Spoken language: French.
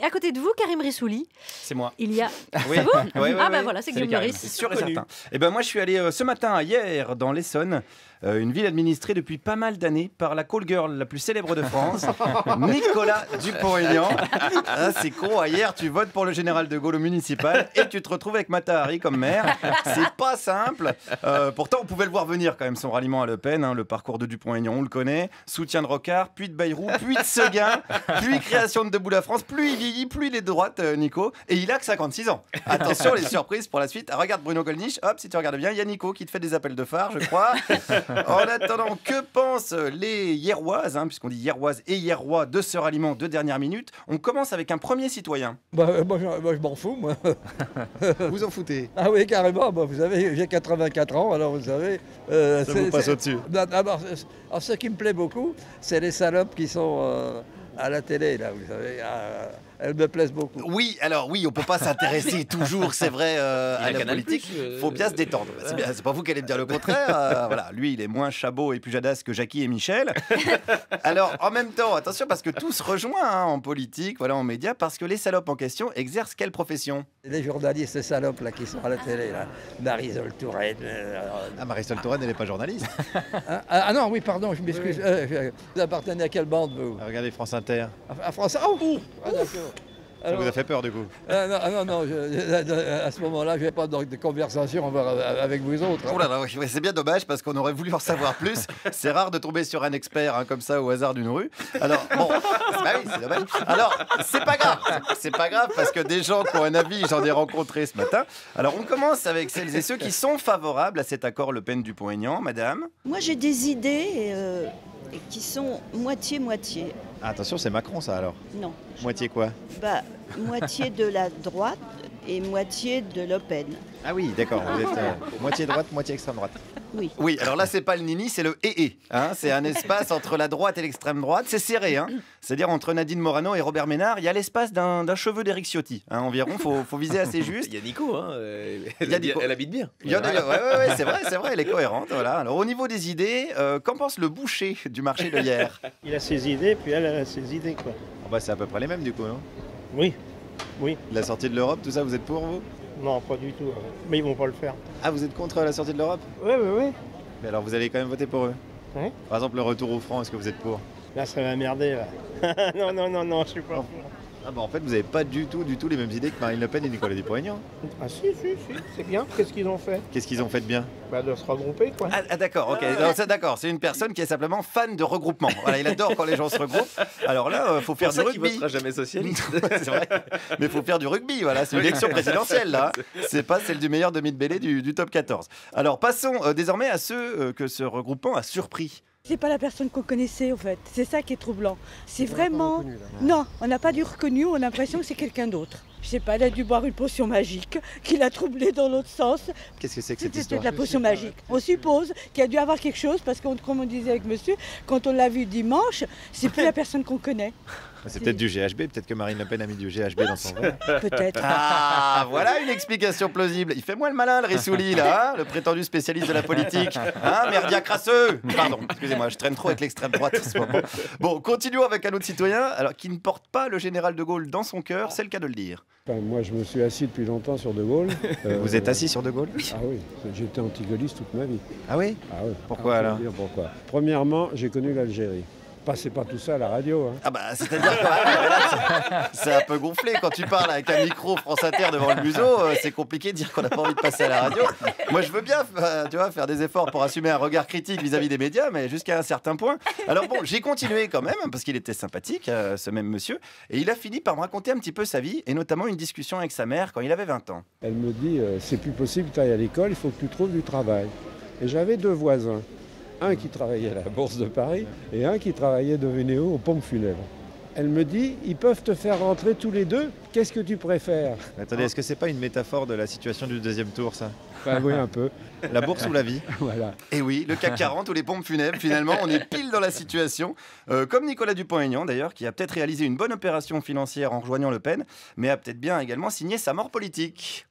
Et à côté de vous, Karim Rissouli, C'est moi. il y a... Oui. C'est vous Oui, Ah bah voilà, c'est Guillaume Karim, Meurice. c'est sûr et Connu. certain. Et ben moi, je suis allé ce matin, hier, dans l'Essonne, une ville administrée depuis pas mal d'années par la call girl la plus célèbre de France, Nicolas Dupont-Aignan. Ah, c'est con, hier, tu votes pour le général de Gaulle au municipal et tu te retrouves avec Mata Hari comme maire. C'est pas simple. Pourtant, on pouvait le voir venir quand même, son ralliement à Le Pen. Hein, le parcours de Dupont-Aignan, on le connaît. Soutien de Rocard, puis de Bayrou, puis de Seguin, puis création de Debout la France. Plus il vieillit, plus il est de droite, Nico. Et il a que 56 ans. Attention, les surprises pour la suite. Regarde Bruno Gollnisch. Hop, si tu regardes bien, il y a Nico qui te fait des appels de phare, je crois. En attendant, que pensent les Hierroises, hein, puisqu'on dit Hierroises et Hierrois de ce ralliement de dernière minute? On commence avec un premier citoyen. Moi, je m'en fous, moi. Vous en foutez? Ah oui, carrément. Vous savez, j'ai 84 ans, alors vous savez... Ça vous passe au-dessus. D'abord, ce qui me plaît beaucoup, c'est les salopes qui sont à la télé, là, vous savez. Elles me plaisent beaucoup. Oui, alors oui, on peut pas s'intéresser toujours, c'est vrai, à la politique. Faut bien se détendre. C'est pas vous qui allez me dire le contraire. Voilà, lui, il est moins Chabot et Pujadas que Jackie et Michel. Alors, en même temps, attention, parce que tout se rejoint hein, en politique, voilà, en médias, parce que les salopes en question exercent quelle profession? Les journalistes, ces salopes là qui sont à la télé, là. Marisol Touraine. Ah, Marisol Touraine, elle n'est pas journaliste. Ah non, oui, pardon, je m'excuse. Vous appartenez à quelle bande, vous? Regardez France Inter. À France. Oh, ah, d'accord. Ça vous a fait peur du coup? Non, à ce moment-là, je n'ai pas de conversation avec vous autres. Hein. Oh là là, oui, c'est bien dommage parce qu'on aurait voulu en savoir plus. C'est rare de tomber sur un expert hein, comme ça au hasard d'une rue. Alors, bon, bah oui, c'est dommage. Alors, c'est pas grave. C'est pas grave parce que des gens qui ont un avis, j'en ai rencontré ce matin. Alors, on commence avec celles et ceux qui sont favorables à cet accord Le Pen-Dupont-Aignan. Madame? Moi, j'ai des idées qui sont moitié-moitié. Ah, attention, c'est Macron ça alors. Non. Moitié quoi? Bah, moitié de la droite et moitié de Le Pen. Ah oui, d'accord, vous êtes moitié droite, moitié extrême droite. Oui. Oui, alors là, c'est pas le nini, c'est le et. Hein, c'est un espace entre la droite et l'extrême droite. C'est serré, hein. C'est-à-dire entre Nadine Morano et Robert Ménard, il y a l'espace d'un cheveu d'Éric Ciotti. Hein, environ, faut viser assez juste. Il y a Nico, hein, elle habite bien. Il y en a, ouais, c'est vrai, elle est cohérente. Voilà. Alors au niveau des idées, qu'en pense le boucher du marché de hier? Il a ses idées, puis elle a ses idées, quoi. Oh, bah, c'est à peu près les mêmes du coup, non? Oui, La sortie de l'Europe, tout ça, vous êtes pour vous? non, pas du tout. Mais ils vont pas le faire. Ah, vous êtes contre la sortie de l'Europe? Oui. Mais alors vous allez quand même voter pour eux? Oui. Par exemple, le retour au franc, est-ce que vous êtes pour? Là, ça va merder, là. non, je suis pas pour. Ah bah en fait, vous n'avez pas du tout les mêmes idées que Marine Le Pen et Nicolas Dupont-Aignan. Ah si, c'est bien. Qu'est-ce qu'ils ont fait? Qu'est-ce qu'ils ont fait de bien? Bah, de se regrouper, quoi. Ah d'accord, ok. Non, c'est d'accord. C'est une personne qui est simplement fan de regroupement. Voilà, il adore quand les gens se regroupent. Alors là, faut faire du Pour ça qu'il rugby. votera jamais socialiste. C'est vrai. Mais faut faire du rugby. Voilà, c'est une élection présidentielle là. C'est pas celle du meilleur demi-de-mêlée du top 14. Alors passons désormais à ceux que ce regroupement a surpris. C'est pas la personne qu'on connaissait en fait, c'est ça qui est troublant. C'est vraiment... Non, on n'a pas dû reconnu, on a l'impression que c'est quelqu'un d'autre. Je sais pas, elle a dû boire une potion magique qui l'a troublé dans l'autre sens. Qu'est-ce que c'est que cette C'était histoire? de la potion magique. On suppose qu'il a dû avoir quelque chose parce que, comme on disait avec monsieur, quand on l'a vu dimanche, c'est plus la personne qu'on connaît. C'est peut-être du GHB, peut-être que Marine Le Pen a mis du GHB dans son verre. Peut-être. Ah, voilà une explication plausible. Il fait moins le malin, le Rissouli, là, hein, le prétendu spécialiste de la politique. Hein, merdia crasseux. Pardon, excusez-moi, je traîne trop avec l'extrême droite en ce moment. Bon, continuons avec un autre citoyen, alors qui ne porte pas le général de Gaulle dans son cœur, c'est le cas de le dire. Enfin, moi, je me suis assis depuis longtemps sur De Gaulle. Vous êtes assis sur De Gaulle? Ah oui, j'étais anti-gaulliste toute ma vie. Ah oui? Ah oui. Pourquoi Je vais alors? vous dire pourquoi. Premièrement, j'ai connu l'Algérie. Passez pas tout ça à la radio. Hein. Ah bah, c'est-à-dire que c'est un peu gonflé quand tu parles avec un micro France Inter devant le museau, c'est compliqué de dire qu'on n'a pas envie de passer à la radio. Moi, je veux bien tu vois, faire des efforts pour assumer un regard critique vis-à-vis des médias, mais jusqu'à un certain point. Alors bon, j'ai continué quand même, parce qu'il était sympathique, ce même monsieur, et il a fini par me raconter un petit peu sa vie, et notamment une discussion avec sa mère quand il avait 20 ans. Elle me dit, c'est plus possible que tu ailles à l'école, il faut que tu trouves du travail. Et j'avais deux voisins. Un qui travaillait à la Bourse de Paris et un qui travaillait de Vénéo aux pompes funèbres. Elle me dit, ils peuvent te faire rentrer tous les deux, qu'est-ce que tu préfères? Attendez, est-ce que c'est pas une métaphore de la situation du deuxième tour, ça? Enfin, oui, un peu. La bourse ou la vie? Voilà. Et oui, le CAC 40 ou les pompes funèbres, finalement, on est pile dans la situation. Comme Nicolas Dupont-Aignan, d'ailleurs, qui a peut-être réalisé une bonne opération financière en rejoignant Le Pen, mais a peut-être bien également signé sa mort politique.